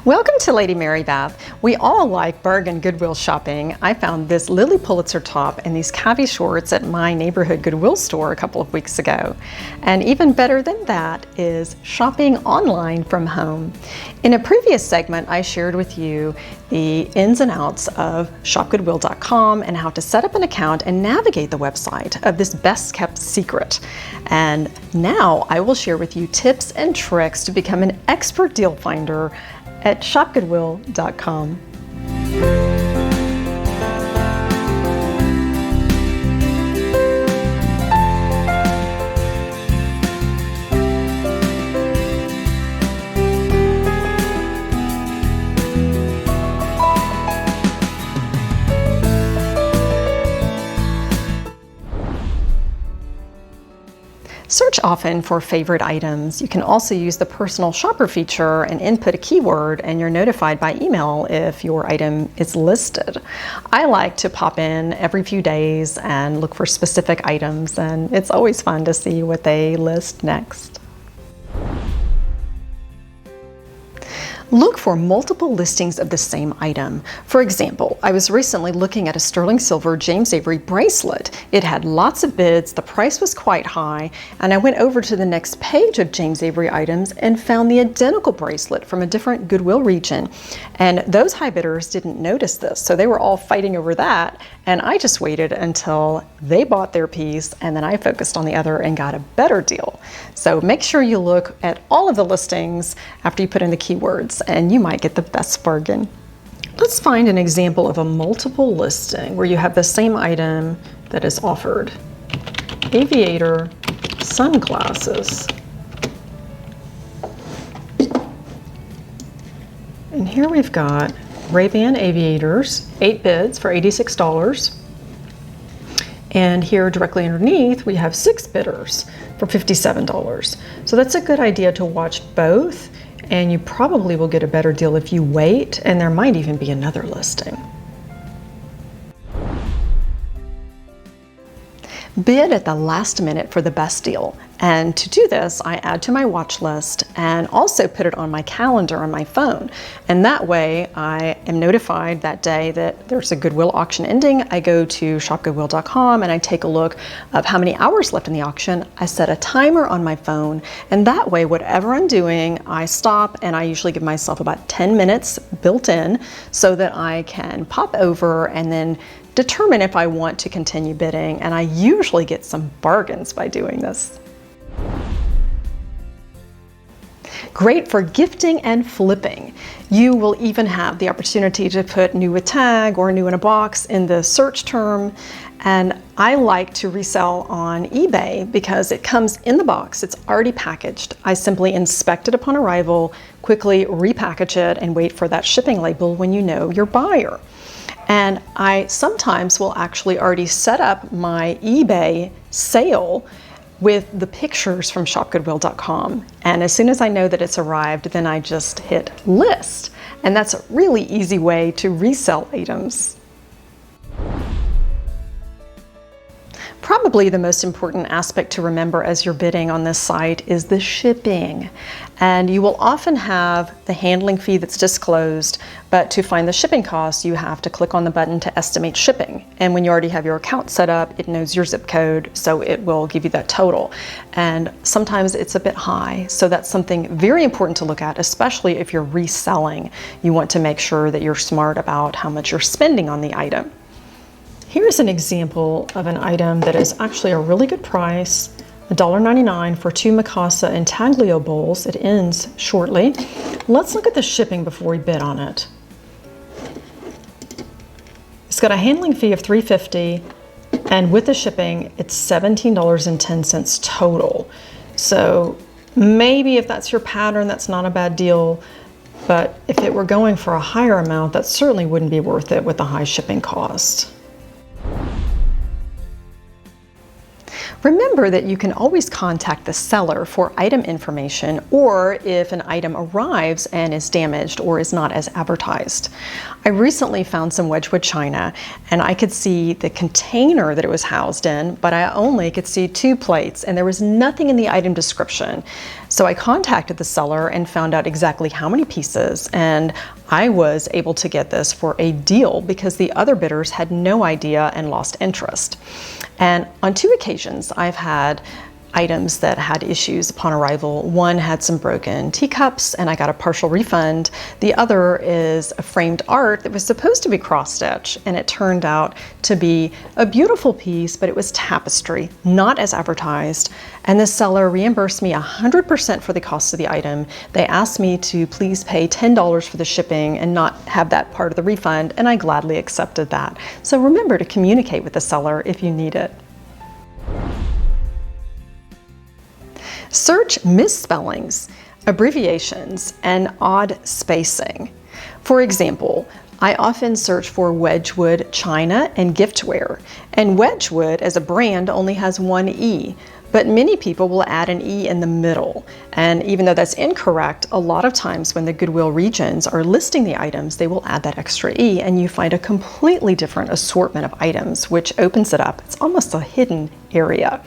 Welcome to Lady Mary Beth. We all like bargain Goodwill shopping. I found this Lily Pulitzer top and these cavi shorts at my neighborhood Goodwill store a couple of weeks ago. And even better than that is shopping online from home. In a previous segment, I shared with you the ins and outs of shopgoodwill.com and how to set up an account and navigate the website of this best kept secret. And now I will share with you tips and tricks to become an expert deal finder at shopgoodwill.com. Search often for favorite items. You can also use the personal shopper feature and input a keyword, and you're notified by email if your item is listed. I like to pop in every few days and look for specific items, and it's always fun to see what they list next. Look for multiple listings of the same item. For example, I was recently looking at a sterling silver James Avery bracelet. It had lots of bids, the price was quite high, and I went over to the next page of James Avery items and found the identical bracelet from a different Goodwill region. And those high bidders didn't notice this, so they were all fighting over that, and I just waited until they bought their piece, and then I focused on the other and got a better deal. So make sure you look at all of the listings after you put in the keywords, and you might get the best bargain. Let's find an example of a multiple listing where you have the same item that is offered. Aviator sunglasses. And here we've got Ray-Ban aviators, 8 bids for $86. And here directly underneath, we have 6 bidders for $57. So that's a good idea to watch both, and you probably will get a better deal if you wait, and there might even be another listing. Bid at the last minute for the best deal. And to do this, I add to my watch list and also put it on my calendar on my phone. And that way I am notified that day that there's a Goodwill auction ending. I go to shopgoodwill.com and I take a look of how many hours left in the auction. I set a timer on my phone, and that way whatever I'm doing, I stop, and I usually give myself about 10 minutes built in so that I can pop over and then determine if I want to continue bidding, and I usually get some bargains by doing this. Great for gifting and flipping. You will even have the opportunity to put new with tag or new in a box in the search term. And I like to resell on eBay because it comes in the box, it's already packaged. I simply inspect it upon arrival, quickly repackage it, and wait for that shipping label when you know your buyer. And I sometimes will actually already set up my eBay sale with the pictures from shopgoodwill.com. And as soon as I know that it's arrived, then I just hit list. And that's a really easy way to resell items. Probably the most important aspect to remember as you're bidding on this site is the shipping. And you will often have the handling fee that's disclosed, but to find the shipping cost, you have to click on the button to estimate shipping. And when you already have your account set up, it knows your zip code, so it will give you that total. And sometimes it's a bit high, so that's something very important to look at, especially if you're reselling. You want to make sure that you're smart about how much you're spending on the item. Here's an example of an item that is actually a really good price, $1.99 for 2 Mikasa intaglio bowls. It ends shortly. Let's look at the shipping before we bid on it. It's got a handling fee of $3.50, and with the shipping, it's $17.10 total. So maybe if that's your pattern, that's not a bad deal, but if it were going for a higher amount, that certainly wouldn't be worth it with the high shipping cost. Remember that you can always contact the seller for item information, or if an item arrives and is damaged or is not as advertised. I recently found some Wedgwood china, and I could see the container that it was housed in, but I only could see 2 plates, and there was nothing in the item description. So I contacted the seller and found out exactly how many pieces, and I was able to get this for a deal because the other bidders had no idea and lost interest. And on 2 occasions, I've had items that had issues upon arrival. One had some broken teacups and I got a partial refund. The other is a framed art that was supposed to be cross-stitch, and it turned out to be a beautiful piece, but it was tapestry, not as advertised. And the seller reimbursed me 100% for the cost of the item. They asked me to please pay $10 for the shipping and not have that part of the refund, and I gladly accepted that. So remember to communicate with the seller if you need it. Search misspellings, abbreviations, and odd spacing. For example, I often search for Wedgwood china and giftware, and Wedgwood as a brand only has 1 E, but many people will add an E in the middle. And even though that's incorrect, a lot of times when the Goodwill regions are listing the items, they will add that extra E, and you find a completely different assortment of items, which opens it up. It's almost a hidden area.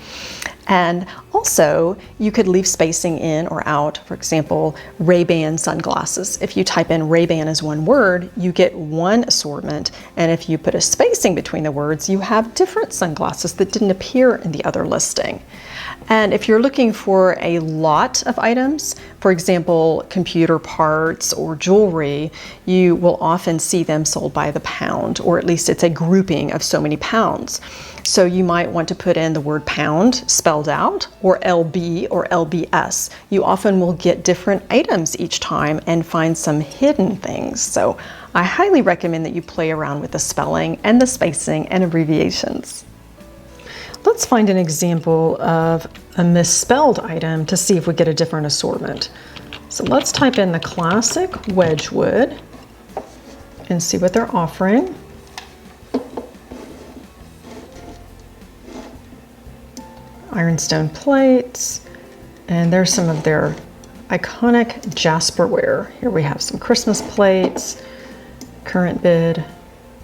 And also, you could leave spacing in or out. For example, Ray-Ban sunglasses. If you type in Ray-Ban as one word, you get one assortment. And if you put a spacing between the words, you have different sunglasses that didn't appear in the other listing. And if you're looking for a lot of items, for example, computer parts or jewelry, you will often see them sold by the pound, or at least it's a grouping of so many pounds. So you might want to put in the word pound spelled out, or LB or LBS. You often will get different items each time and find some hidden things. So I highly recommend that you play around with the spelling and the spacing and abbreviations. Let's find an example of a misspelled item to see if we get a different assortment. So let's type in the classic Wedgwood and see what they're offering. Ironstone plates, and there's some of their iconic Jasperware. Here we have some Christmas plates, current bid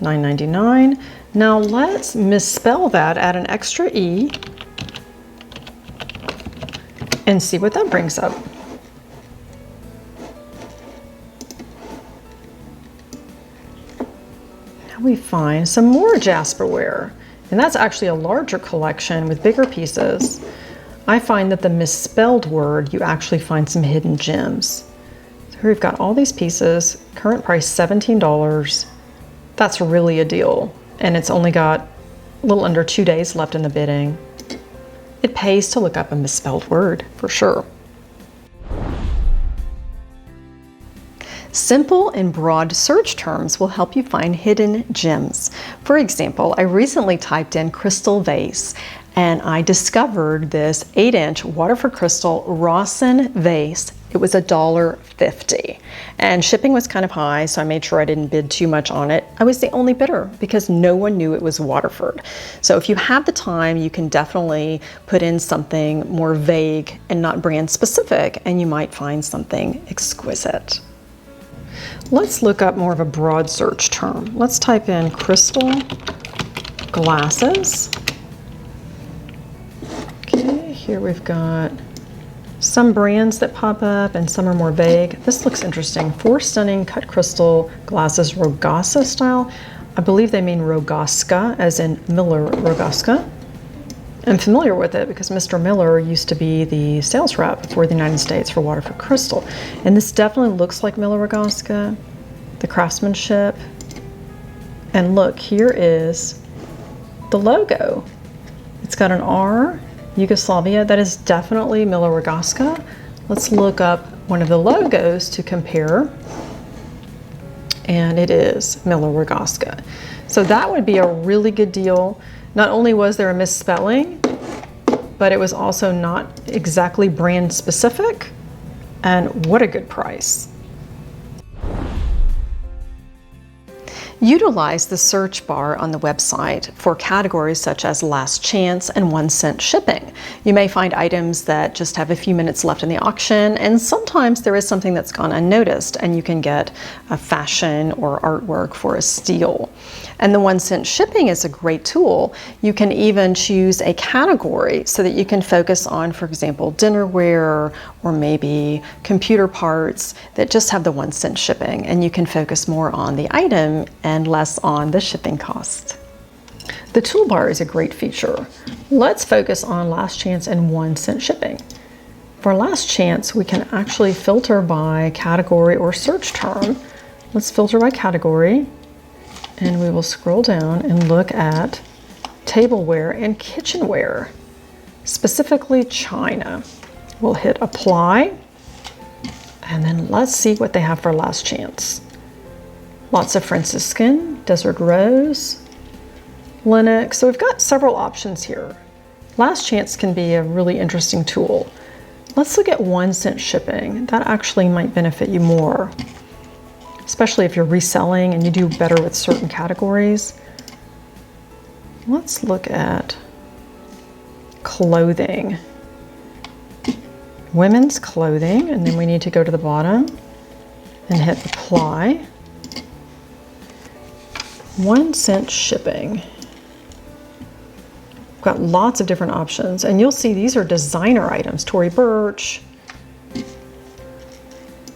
$9.99. Now let's misspell that, add an extra E, and see what that brings up. Now we find some more Jasperware, and that's actually a larger collection with bigger pieces. I find that the misspelled word, you actually find some hidden gems. So here we've got all these pieces, current price $17. That's really a deal. And it's only got a little under 2 days left in the bidding. It pays to look up a misspelled word, for sure. Simple and broad search terms will help you find hidden gems. For example, I recently typed in crystal vase, and I discovered this 8-inch Waterford crystal Rawson vase. It was $1.50, and shipping was kind of high, so I made sure I didn't bid too much on it. I was the only bidder because no one knew it was Waterford. So if you have the time, you can definitely put in something more vague and not brand specific, and you might find something exquisite. Let's look up more of a broad search term. Let's type in crystal glasses. Okay, here we've got some brands that pop up and some are more vague. This looks interesting. 4 stunning cut crystal glasses, Rogasa style. I believe they mean Rogaska, as in Miller Rogaska. I'm familiar with it because Mr. Miller used to be the sales rep for the United States for Waterford Crystal. And this definitely looks like Miller Rogaska, the craftsmanship. And look, here is the logo. It's got an R, Yugoslavia. That is definitely Miller Rogaska. Let's look up one of the logos to compare. And it is Miller Rogaska. So that would be a really good deal. Not only was there a misspelling, but it was also not exactly brand specific. And what a good price. Utilize the search bar on the website for categories such as last chance and 1-cent shipping. You may find items that just have a few minutes left in the auction, and sometimes there is something that's gone unnoticed and you can get a fashion or artwork for a steal. And the 1-cent shipping is a great tool. You can even choose a category so that you can focus on, for example, dinnerware or maybe computer parts that just have the 1-cent shipping, and you can focus more on the item and less on the shipping cost. The toolbar is a great feature. Let's focus on last chance and 1-cent shipping. For last chance, we can actually filter by category or search term. Let's filter by category, and we will scroll down and look at tableware and kitchenware, specifically china. We'll hit apply, and then let's see what they have for last chance. Lots of Franciscan, desert rose, Linux. So we've got several options here. Last chance can be a really interesting tool. Let's look at 1-cent shipping. That actually might benefit you more, especially if you're reselling and you do better with certain categories. Let's look at clothing. Women's clothing, and then we need to go to the bottom and hit apply. 1-cent shipping. We've got lots of different options, and you'll see these are designer items, Tory Burch.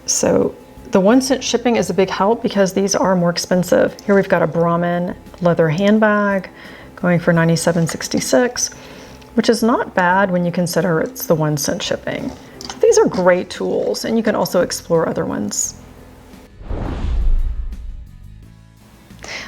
So the 1-cent shipping is a big help because these are more expensive. Here we've got a Brahmin leather handbag going for $97.66, which is not bad when you consider it's the 1-cent shipping. These are great tools, and you can also explore other ones.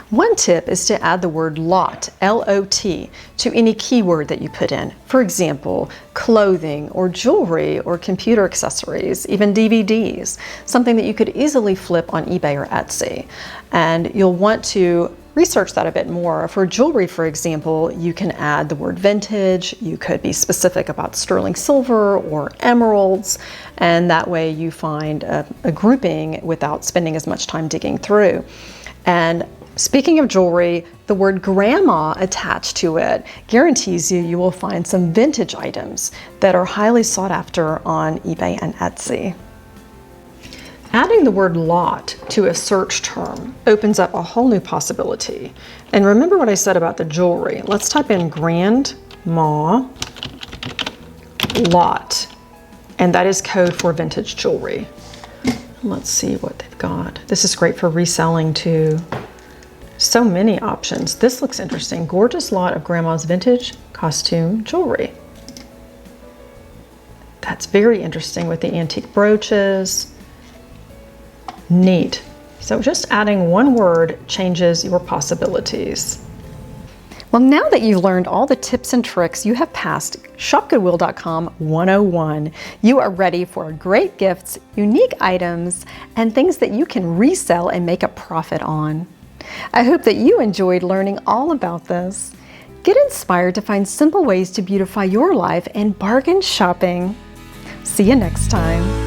One tip is to add the word lot, L-O-T, to any keyword that you put in. For example, clothing or jewelry or computer accessories, even DVDs, something that you could easily flip on eBay or Etsy. And you'll want to research that a bit more. For jewelry, for example, you can add the word vintage. You could be specific about sterling silver or emeralds, and that way you find a grouping without spending as much time digging through. And speaking of jewelry, the word grandma attached to it guarantees you will find some vintage items that are highly sought after on eBay and Etsy. Adding the word lot to a search term opens up a whole new possibility. And remember what I said about the jewelry. Let's type in grandma lot, and that is code for vintage jewelry. Let's see what they've got. This is great for reselling too. So many options. This looks interesting. Gorgeous lot of grandma's vintage costume jewelry. That's very interesting with the antique brooches. Neat. So just adding one word changes your possibilities. Well, now that you've learned all the tips and tricks, you have passed ShopGoodwill.com 101. You are ready for great gifts, unique items, and things that you can resell and make a profit on. I hope that you enjoyed learning all about this. Get inspired to find simple ways to beautify your life and bargain shopping. See you next time.